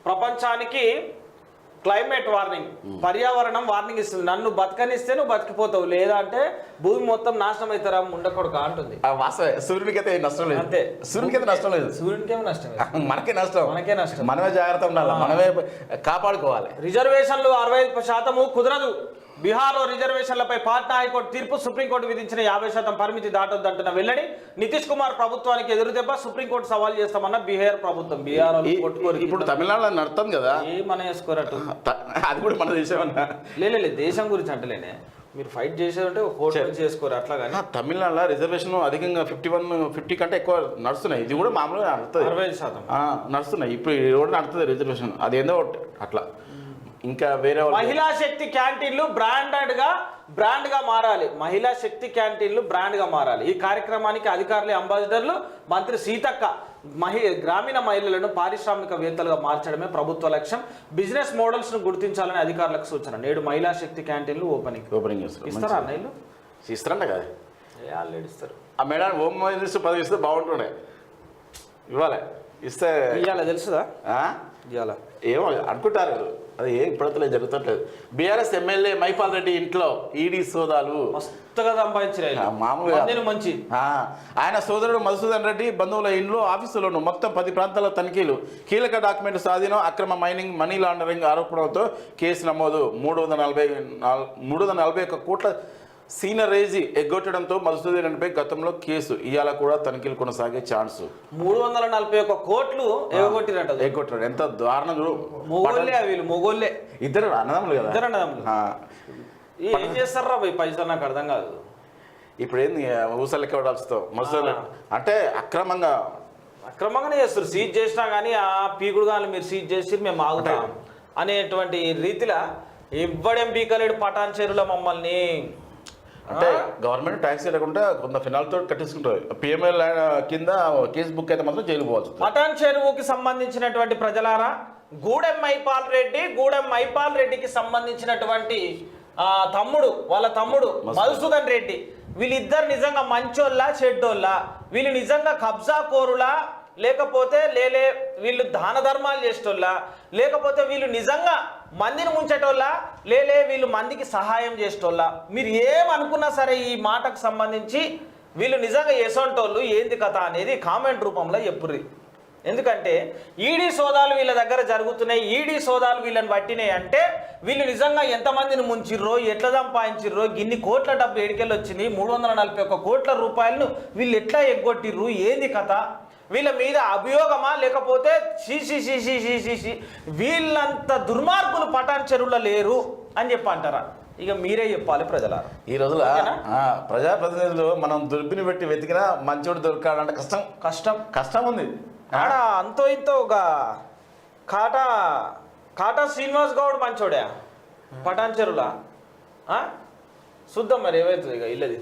ప్రపంచానికి climate warning, పర్యావరణం warning ఇస్తుంది. నన్ను బతకనిస్తే నువ్వు బతికిపోతావు, లేదా అంటే భూమి మొత్తం నాశనం అవుతారా ఉండకూడదు అంటుంది. సూర్యునికి అయితే నష్టం లేదు, అంతే. సూర్యునికి అయితే నష్టం లేదు, సూర్యునికేమో నష్టం, మనకే నష్టం, మనమే జాగ్రత్త ఉండాలి, మనమే కాపాడుకోవాలి. రిజర్వేషన్లు 65% కుదరదు. బీహార్లో రిజర్వేషన్లపై పాట్నా హైకోర్టు తీర్పు, సుప్రీంకోర్టు విధించిన 50% పరిమితి దాటొద్దంటున్న వెల్లడి. నితీష్ కుమార్ ప్రభుత్వానికి ఎదురుదెబ్బ, సుప్రీంకోర్టు సవాల్ చేస్తామన్న బీహార్ ప్రభుత్వం. బీహార్ ఇప్పుడు తమిళనాడులో నడుతుంది కదా, ఏమన్నా వేసుకోరట్టు, అది కూడా మన దేశం. లేదు దేశం గురించి అంటలేనే, మీరు ఫైట్ చేసేదంటే కోర్టు చేసుకోరు అట్లా. కానీ తమిళనాడులో రిజర్వేషన్ అధికంగా 50 కంటే ఎక్కువ నడుస్తున్నాయి. ఇది కూడా మామూలుగా నడుస్తుంది, 60% నడుస్తున్నాయి. ఇప్పుడు ఇది కూడా నడుస్తుంది రిజర్వేషన్, అదేందో అట్లా. ఇంకా వేరే మహిళా శక్తి క్యాంటీన్లు బ్రాండ్ గా మారాలి. మహిళా శక్తి క్యాంటీన్లు బ్రాండ్ గా మారాలి. ఈ కార్యక్రమానికి అధికారులు, అంబాసిడర్లు. మంత్రి సీతక్క గ్రామీణ మహిళలను పారిశ్రామికవేత్తలుగా మార్చడమే ప్రభుత్వ లక్ష్యం. బిజినెస్ మోడల్స్ ను గుర్తించాలని అధికారులకు సూచన. నేడు మహిళా శక్తి క్యాంటీన్లు ఓపెనింగ్ ఇస్తారా అన్నయ్యలు? ఇస్తారంట కదా, ఆల్రెడీ ఇస్తారు. ఆ మేడం హోమ్ మినిస్టర్ పదవి ఇస్తే బాగుంటుండే, ఇవ్వాలి. ఇస్తే ఇవాళ తెలుసుదా? ఇవాళ ఏమో అనుకుంటారు, అది ఇప్పుడైతే జరుగుతట్లేదు. బీఆర్ఎస్ ఎమ్మెల్యే మైపాల్ రెడ్డి ఇంట్లో ఈడీ సోదాలు మస్తుగా సంపాదించారు మామూలుగా. మంచి ఆయన సోదరుడు మధుసూదన్ రెడ్డి బంధువుల ఇంట్లో, ఆఫీసులోను మొత్తం 10 ప్రాంతాల తనిఖీలు. కీలక డాక్యుమెంట్ స్వాధీనం, అక్రమ మైనింగ్, మనీ లాండరింగ్ ఆరోపణలతో కేసు నమోదు. 341 కోట్ల సీనరేజీ ఎగ్గొట్టడంతో మధుసూదన్ రెడ్డిపై గతంలో కేసు. ఇవాళ కూడా తనిఖీలు కొనసాగే ఛాన్స్. 341 కోట్లు ఎగ్గొట్టాడు. ఎంత దారుణం చూడు. మొగోళ్ళే ఇద్దరు అన్నదమ్ములు కదా, ఏం చేస్తారా పైసలు నాకు అర్థం కాదు. ఇప్పుడు ఏంది ఊసలెక్క వస్తావు మధుసూదన్ అంటే అక్రమంగానే చేస్తారు. సీజ్ చేసినా కానీ ఆ పీకుడు కానీ మీరు సీజ్ చేసి మేము ఆగుతాం అనేటువంటి రీతిలో ఇవ్వడేం పీకలేడు పటాన్ చెరువులో మమ్మల్ని. అంటే గవర్నమెంట్ ట్యాక్స్ లేకుండా కొంత ఫినాల్తో కట్టించుకుంటారు. పిఎంఎల్ కింద కేసు బుక్ అయితే మాత్రం జైలు పోవచ్చు. పటాన్ చెరువుకి సంబంధించినటువంటి ప్రజలారా, గూడెం మైపాల్ రెడ్డికి సంబంధించినటువంటి వాళ్ళ తమ్ముడు మధుసూదన్ రెడ్డి, వీళ్ళిద్దరు నిజంగా మంచోళ్ళ చెడ్డోళ్ళ? వీళ్ళు నిజంగా కబ్జా కోరులా, లేకపోతే వీళ్ళు దాన ధర్మాలు చేసేటోళ్ళ, లేకపోతే వీళ్ళు నిజంగా మందిని ముంచేటోళ్ళ, వీళ్ళు మందికి సహాయం చేసేటోళ్ళ? మీరు ఏమనుకున్నా సరే ఈ మాటకు సంబంధించి వీళ్ళు నిజంగా ఎసొంటోళ్ళు ఏంది కథ అనేది కామెంట్ రూపంలో చెప్పుర్రి. ఎందుకంటే ఈడీ సోదాలు వీళ్ళ దగ్గర జరుగుతున్నాయి. ఈడీ సోదాలు వీళ్ళని పట్టినాయి అంటే వీళ్ళు నిజంగా ఎంతమందిని ముంచిర్రో, ఎట్లా సంపాదించిర్రో, ఇన్ని కోట్ల డబ్బు ఎడికెళ్ళి వచ్చింది, 341 కోట్ల రూపాయలను వీళ్ళు ఎట్లా ఎగ్గొట్టిర్రు, ఏంది కథ? వీళ్ళ మీద అభియోగమా, లేకపోతే వీళ్ళంత దుర్మార్గులు పటాన్ చెరువులో లేరు అని చెప్పి అంటారా? ఇక మీరే చెప్పాలి ప్రజలారా. ఈ రోజుల ప్రజాప్రతినిధులు మనం దుర్పిని పెట్టి వెతికినా మంచోడు దొరకాలంటే కష్టం ఉంది. ఆడ అంతో ఇంతో ఒక కాటా శ్రీనివాస్ గౌడ్ మంచోడే పటాన్ చెరువులా. చూద్దాం మరి ఏమవుతుంది ఇక ఇల్లది.